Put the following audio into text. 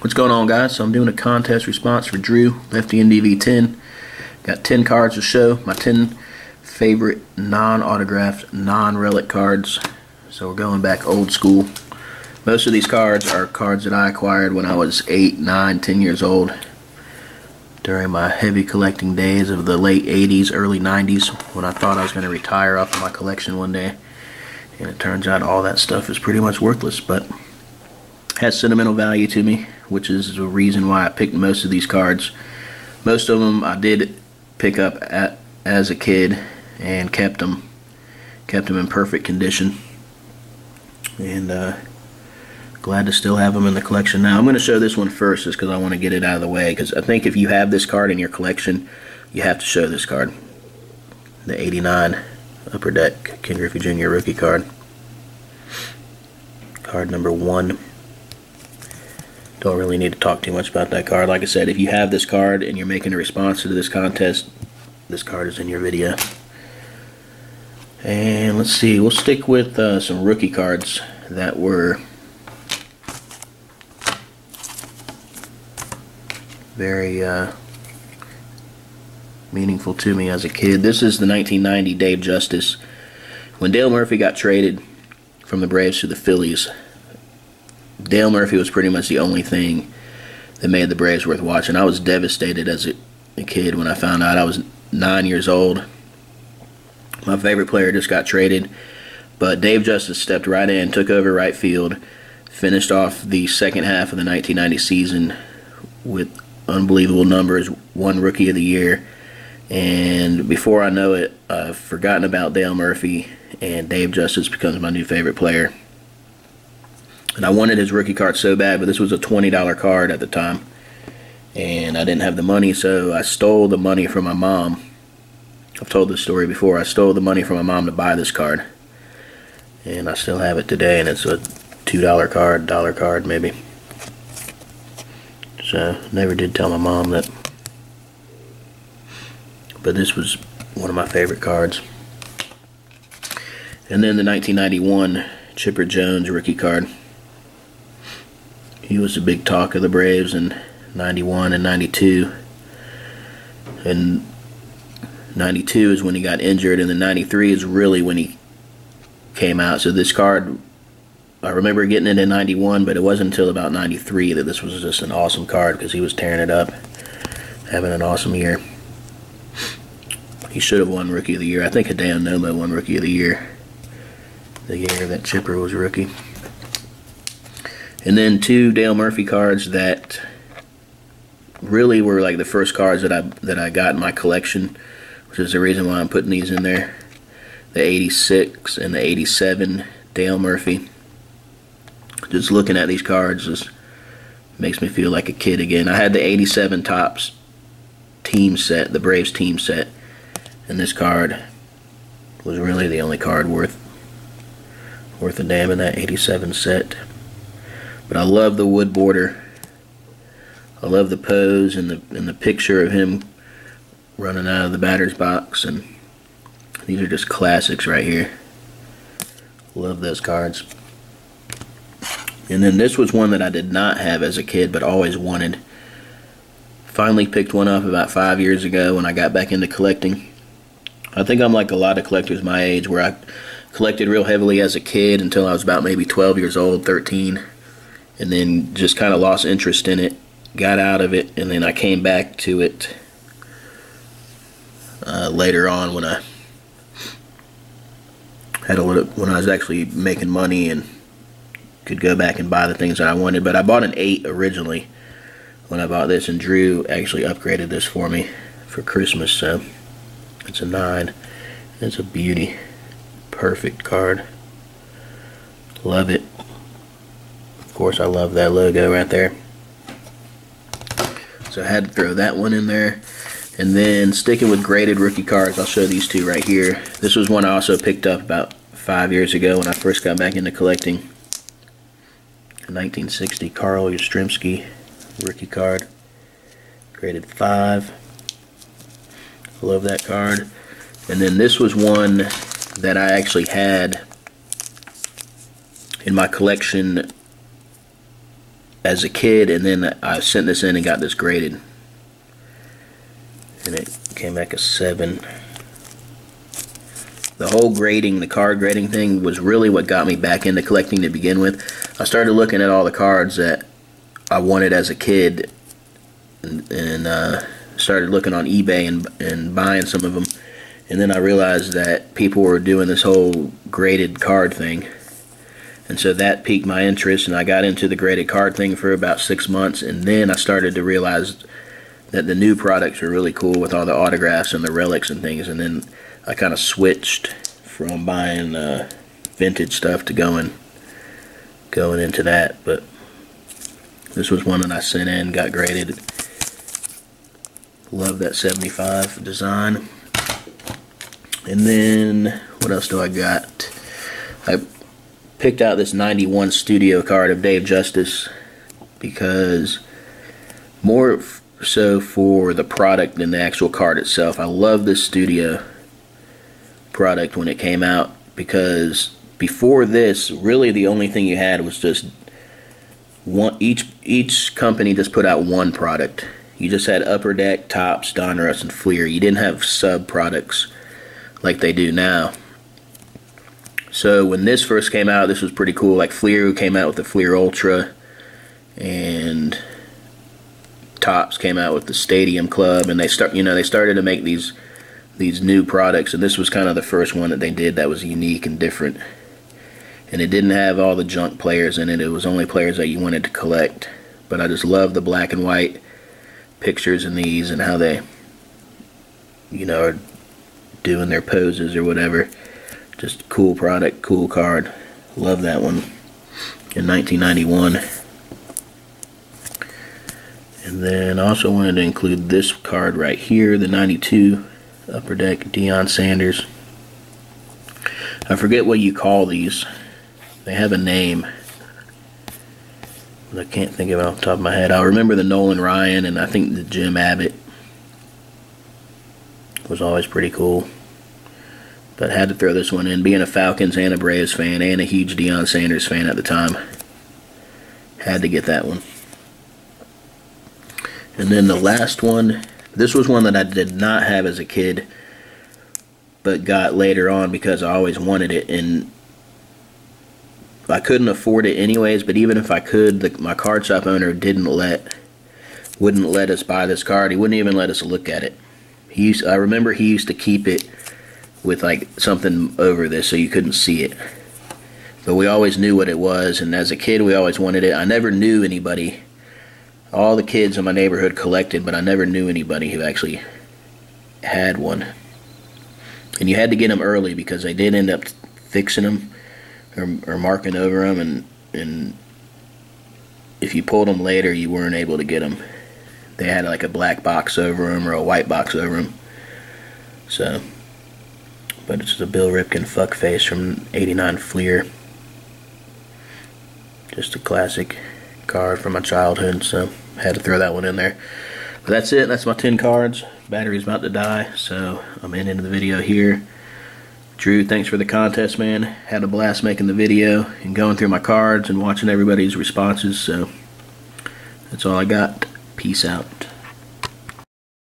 What's going on, guys? So I'm doing a contest response for Drew, leftyndv10. Got 10 cards to show, my 10 favorite non-autographed, non-relic cards. So we're going back old school. Most of these cards are cards that I acquired when I was 8, 9, 10 years old, during my heavy collecting days of the late 80s, early 90s, when I thought I was going to retire off of my collection one day. And it turns out all that stuff is pretty much worthless, but has sentimental value to me, which is the reason why I picked most of these cards. Most of them I did pick up as a kid and kept them in perfect condition, and glad to still have them in the collection. Now I'm going to show this one first just because I want to get it out of the way, because I think if you have this card in your collection, you have to show this card, the 89 Upper Deck Ken Griffey Jr. rookie card, card number 1. Don't really need to talk too much about that card. Like I said, if you have this card and you're making a response to this contest, this card is in your video. And let's see, we'll stick with some rookie cards that were very meaningful to me as a kid. This is the 1990 Dave Justice. When Dale Murphy got traded from the Braves to the Phillies, Dale Murphy was pretty much the only thing that made the Braves worth watching. I was devastated as a kid when I found out. I was 9 years old. My favorite player just got traded, but Dave Justice stepped right in, took over right field, finished off the second half of the 1990 season with unbelievable numbers, won Rookie of the Year, and before I know it, I've forgotten about Dale Murphy, and Dave Justice becomes my new favorite player. And I wanted his rookie card so bad, but this was a $20 card at the time, and I didn't have the money, so I stole the money from my mom. I've told this story before. I stole the money from my mom to buy this card, and I still have it today, and it's a $2 card, dollar card maybe. So never did tell my mom that, but this was one of my favorite cards. And then the 1991 Chipper Jones rookie card. He was a big talk of the Braves in 91 and 92. And 92 is when he got injured, and then 93 is really when he came out. So this card, I remember getting it in 91, but it wasn't until about 93 that this was just an awesome card, because he was tearing it up, having an awesome year. He should have won Rookie of the Year. I think Hideo Nomo won Rookie of the Year the year that Chipper was rookie. And then 2 Dale Murphy cards that really were like the first cards that I got in my collection, which is the reason why I'm putting these in there. The 86 and the 87 Dale Murphy. Just looking at these cards just makes me feel like a kid again. I had the 87 Topps team set, the Braves team set, and this card was really the only card worth a damn in that 87 set. But I love the wood border. I love the pose and the picture of him running out of the batter's box, and these are just classics right here. Love those cards. And then this was one that I did not have as a kid but always wanted. Finally picked one up about 5 years ago when I got back into collecting. I think I'm like a lot of collectors my age, where I collected real heavily as a kid until I was about maybe 12 years old, 13. And then just kind of lost interest in it, got out of it, and then I came back to it later on when I was actually making money and could go back and buy the things that I wanted. But I bought an 8 originally when I bought this, and Drew actually upgraded this for me for Christmas, so it's a 9. It's a beauty. Perfect card. Love it. Of course, I love that logo right there. So I had to throw that one in there. And then sticking with graded rookie cards, I'll show these 2 right here. This was one I also picked up about 5 years ago when I first got back into collecting. A 1960 Carl Yastrzemski rookie card. Graded 5. Love that card. And then this was one that I actually had in my collection as a kid, and then I sent this in and got this graded, and it came back a 7. The whole grading, the card grading thing was really what got me back into collecting to begin with. I started looking at all the cards that I wanted as a kid, and started looking on eBay and buying some of them, and then I realized that people were doing this whole graded card thing, and so that piqued my interest, and I got into the graded card thing for about 6 months, and then I started to realize that the new products were really cool with all the autographs and the relics and things, and then I kind of switched from buying vintage stuff to going into that. But this was one that I sent in, got graded. Love that 75 design. And then what else do I got? I picked out this 91 studio card of Dave Justice because more so for the product than the actual card itself. I love this studio product when it came out, because before this, really the only thing you had was just one. Each company just put out one product. You just had Upper Deck, Topps, Donruss, and Fleer. You didn't have sub products like they do now. So when this first came out, this was pretty cool. Like Fleer came out with the Fleer Ultra, and Topps came out with the Stadium Club, and they started to make these new products, and this was kind of the first one that they did that was unique and different. And it didn't have all the junk players in it. It was only players that you wanted to collect. But I just love the black and white pictures in these and how they, are doing their poses or whatever. Just cool product, cool card. Love that one in 1991. And then I also wanted to include this card right here, the 92 Upper Deck Deion Sanders. I forget what you call these. They have a name, but I can't think of it off the top of my head. I remember the Nolan Ryan, and I think the Jim Abbott was always pretty cool. But I had to throw this one in. Being a Falcons and a Braves fan and a huge Deion Sanders fan at the time, had to get that one. And then the last one, this was one that I did not have as a kid, but got later on because I always wanted it, and I couldn't afford it anyways. But even if I could, my card shop owner wouldn't let us buy this card. He wouldn't even let us look at it. I remember he used to keep it with like something over this so you couldn't see it. But we always knew what it was, and as a kid we always wanted it. I never knew anybody. All the kids in my neighborhood collected, but I never knew anybody who actually had one. And you had to get them early because they did end up fixing them or marking over them, and if you pulled them later, you weren't able to get them. They had like a black box over them or a white box over them. So, but it's a Bill Ripken fuckface from '89 Fleer. Just a classic card from my childhood, so I had to throw that one in there. But that's it. That's my 10 cards. Battery's about to die, so I'm ending the video here. Drew, thanks for the contest, man. Had a blast making the video and going through my cards and watching everybody's responses. So that's all I got. Peace out.